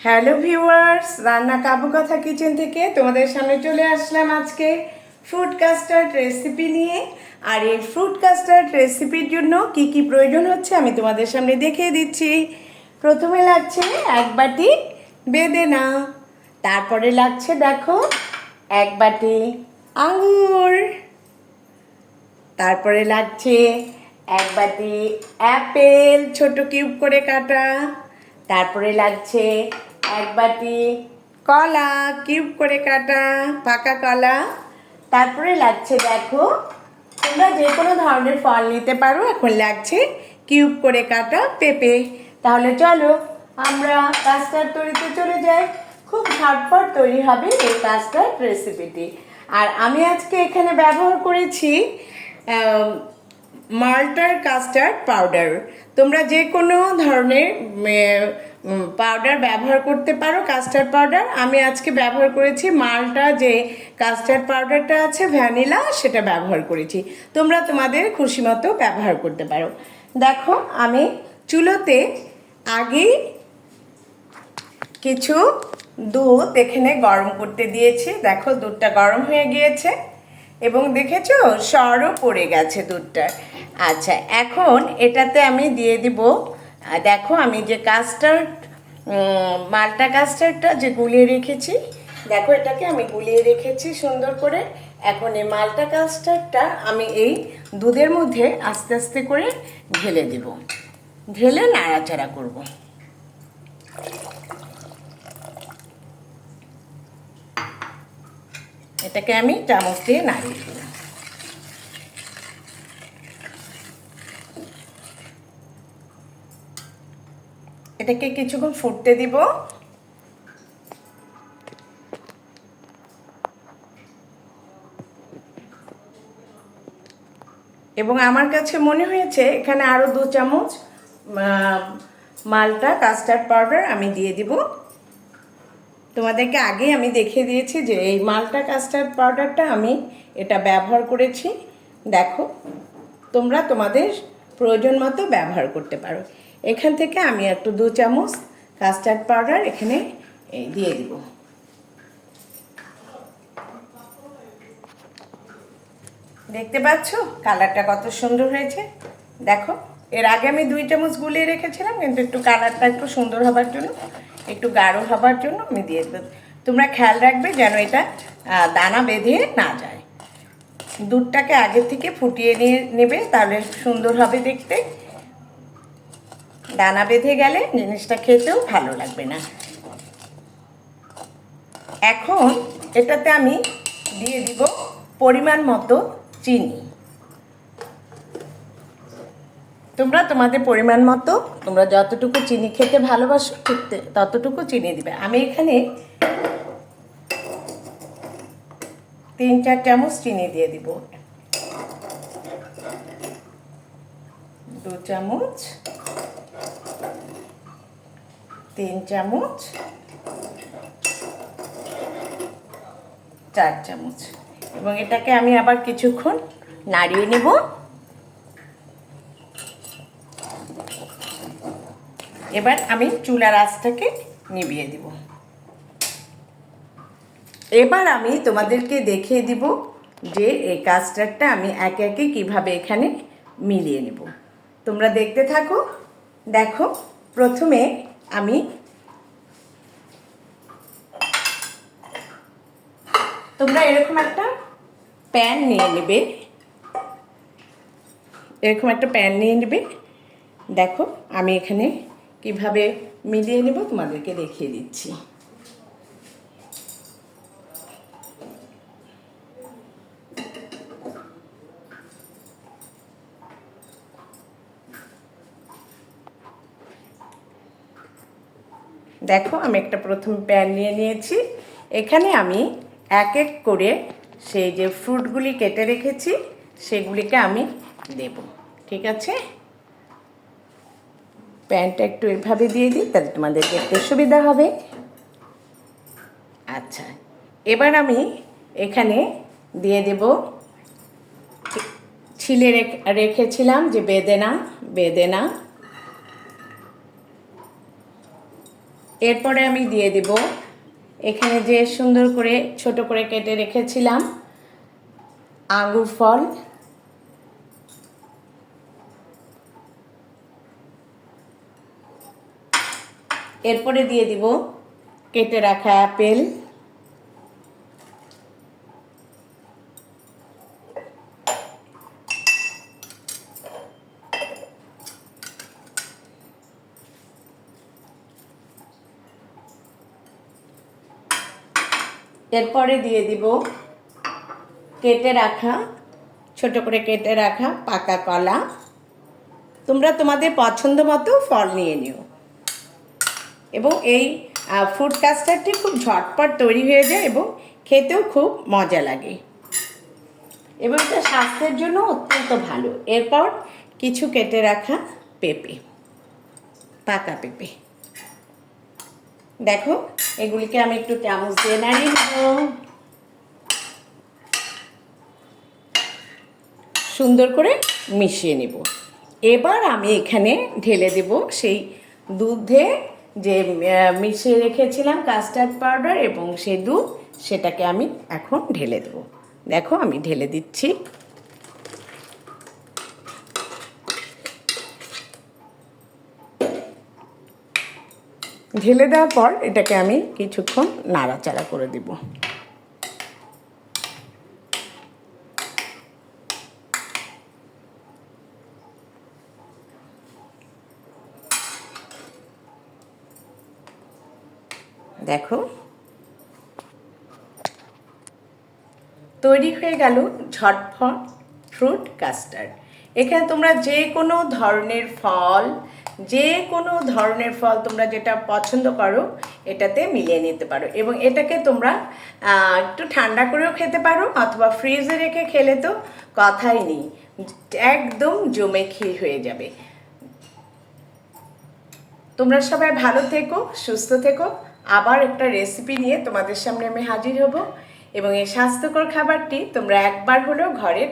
Hello viewers, রান্না কাবু কথা কিচেন থেকে তোমাদের সামনে চলে আসলাম আজকে ফ্রুট কাস্টার্ড রেসিপি নিয়ে। আর এই ফ্রুট কাস্টার্ড রেসিপির জন্য কি কি প্রয়োজন হচ্ছে আমি তোমাদের সামনে দেখিয়ে দিচ্ছি। প্রথমে লাগছে এক বাটি বেদেনা, তারপরে লাগছে দেখো এক বাটি আঙুর, তারপরে লাগছে এক বাটি অ্যাপেল ছোট কিউব করে কাটা, তারপরে লাগছে এক বাটি কলা কিউব করে কাটা পাকা কলা, তারপরে লাগছে দেখো তোমরা যে কোনো ধরনের ফল নিতে পারো, এখন লাগছে কিউব করে কাটা পেঁপে। তাহলে চলো আমরা কাস্টার্ড তৈরিতে চলে যাই। খুব ঝটপট তৈরি হবে এই কাস্টার্ড রেসিপিটি। আর আমি আজকে এখানে ব্যবহার করেছি মাল্টার কাস্টার্ড পাউডার। তোমরা যে কোনো ধরনের পাউডার ব্যবহার করতে পারো, কাস্টার্ড পাউডার। আমি আজকে ব্যবহার করেছি মাল্টা যে কাস্টার্ড পাউডারটা আছে ভ্যানিলা, সেটা ব্যবহার করেছি। তোমরা তোমাদের খুশি মতো ব্যবহার করতে পারো। দেখো আমি চুলোতে আগেই কিছু দুধ এখানে গরম করতে দিয়েছি। দেখো দুধটা গরম হয়ে গিয়েছে এবং দেখেছো সরও পড়ে গেছে দুধটার। আচ্ছা, এখন এটাতে আমি দিয়ে দিব, দেখো আমি যে কাস্টার্ড মাল্টা কাস্টার্ডটা যে গুলিয়ে রেখেছি, দেখো এটাকে আমি গুলিয়ে রেখেছি সুন্দর করে। এখন এই মাল্টা কাস্টার্ডটা আমি এই দুধের মধ্যে আস্তে আস্তে করে ঢেলে দিব, ঢেলে নাড়াচাড়া করব। এটাকে আমি চামচ দিয়ে নাড়িয়ে দিলাম। এটাকে কিছুক্ষণ ফুটতে দিব। এবং আমার কাছে মনে হয়েছে এখানে আরও 2 চামচ মাল্টা কাস্টার্ড পাউডার আমি দিয়ে দিব। তোমাদেরকে আগে আমি দেখিয়ে দিয়েছি যে এই মাল্টা কাস্টার্ড পাউডারটা আমি এটা ব্যবহার করেছি। দেখো তোমরা তোমাদের প্রয়োজন মতো ব্যবহার করতে পারো। এখান থেকে আমি একটু 2 চামচ কাস্টার্ড পাউডার এখানে দিয়ে দিব। দেখতে পাচ্ছ কালারটা কত সুন্দর হয়েছে। দেখো এর আগে আমি 2 চামচ গুলিয়ে রেখেছিলাম, কিন্তু একটু কালারটা একটু সুন্দর হবার জন্য, একটু গাঢ় হবার জন্য আমি দিয়ে দেব। তোমরা খেয়াল রাখবে যেন এটা দানা বেঁধে না যায়। দুধটাকে আগে থেকে ফুটিয়ে নিয়ে নেবে, তাহলে সুন্দর হবে দেখতে। দানা বেঁধে গেলে জিনিসটা খেতেও ভালো লাগবে না। এখন এটাতে আমি দিয়ে দিব পরিমাণ মতো চিনি। তোমরা তোমাদের পরিমাণ মতো, তোমরা যতটুকু চিনি খেতে ভালোবাসো ঠিক ততটুকু চিনি দিবে। আমি এখানে 3-4 চামচ চিনি দিয়ে দিব। 2 চামচ, 3 চামচ, 4 চামচ। এবং এটাকে আমি আবার কিছুক্ষণ নাড়িয়ে নেব। এবার আমি চুলার আঁচটাকে নিভিয়ে দিব। এবার আমি তোমাদেরকে দেখিয়ে দিব যে এই কাস্টার্ডটা আমি একে একে কীভাবে এখানে মিলিয়ে নেব। তোমরা দেখতে থাকো। দেখো প্রথমে আমি, তোমরা এরকম একটা প্যান নিয়ে নেবে, এরকম একটা প্যান নিয়ে নেবে। দেখো আমি এখানে কিভাবে মিলিয়ে নেব তোমাদেরকে দেখিয়ে দিচ্ছি। দেখো আমি একটা প্রথম প্যান নিয়ে নিয়েছি। এখানে আমি এক এক করে সেই যে ফ্রুটগুলি কেটে রেখেছি সেগুলিকে আমি দেব। ঠিক আছে, প্যানটা একটু এভাবে দিয়ে দিই, তাহলে তোমাদের দেখতে সুবিধা হবে। আচ্ছা, এবার আমি এখানে দিয়ে দেব ছিলে রেখেছিলাম যে বেদেনা, এরপরে আমি দিয়ে দিব এখানে যে সুন্দর করে ছোট করে কেটে রেখেছিলাম আঙ্গুর ফল, এরপরে দিয়ে দিব কেটে রাখা আপেল, এরপরে দিয়ে দিব কেটে রাখা ছোট করে কেটে রাখা পাকা কলা। তোমরা তোমাদের পছন্দ মতো ফল নিয়ে নিও। এবং এই ফ্রুট কাস্টার্ডটি খুব ঝটপট তৈরি হয়ে যায় এবং খেতেও খুব মজা লাগে এবং এটা স্বাস্থ্যের জন্য অত্যন্ত ভালো। এরপর কিছু কেটে রাখা পেঁপে, পাকা পেঁপে, দেখো এগুলিকে আমি একটু চামচ দিয়ে নাড়িয়ে নেব। সুন্দর করে মিশিয়ে নেব। এবার আমি এখানে ঢেলে দেব সেই দুধে যে মিশিয়ে রেখেছিলাম কাস্টার্ড পাউডার এবং সেই দুধ, সেটাকে আমি এখন ঢেলে দেব। দেখো আমি ঢেলে দিচ্ছি। ঢেলে দেওয়ার পর এটাকে আমি কিছুক্ষণ নাড়াচাড়া করে দেব। দেখো তৈরি হয়ে গেল ঝটফট ফ্রুট কাস্টার্ড। এখানে তোমরা যে কোনো ধরনের ফল তোমরা যেটা পছন্দ করো এটাতে মিলিয়ে নিতে পারো এবং এটাকে তোমরা একটু ঠান্ডা করেও খেতে পারো অথবা ফ্রিজে রেখে খেলে তো কথাই নেই, একদম জমে ক্ষীর হয়ে যাবে। তোমরা সবাই ভালো থেকো, সুস্থ থেকো। আবার একটা রেসিপি নিয়ে তোমাদের সামনে আমি হাজির হব এবং এই স্বাস্থ্যকর খাবারটি তোমরা একবার হলেও ঘরে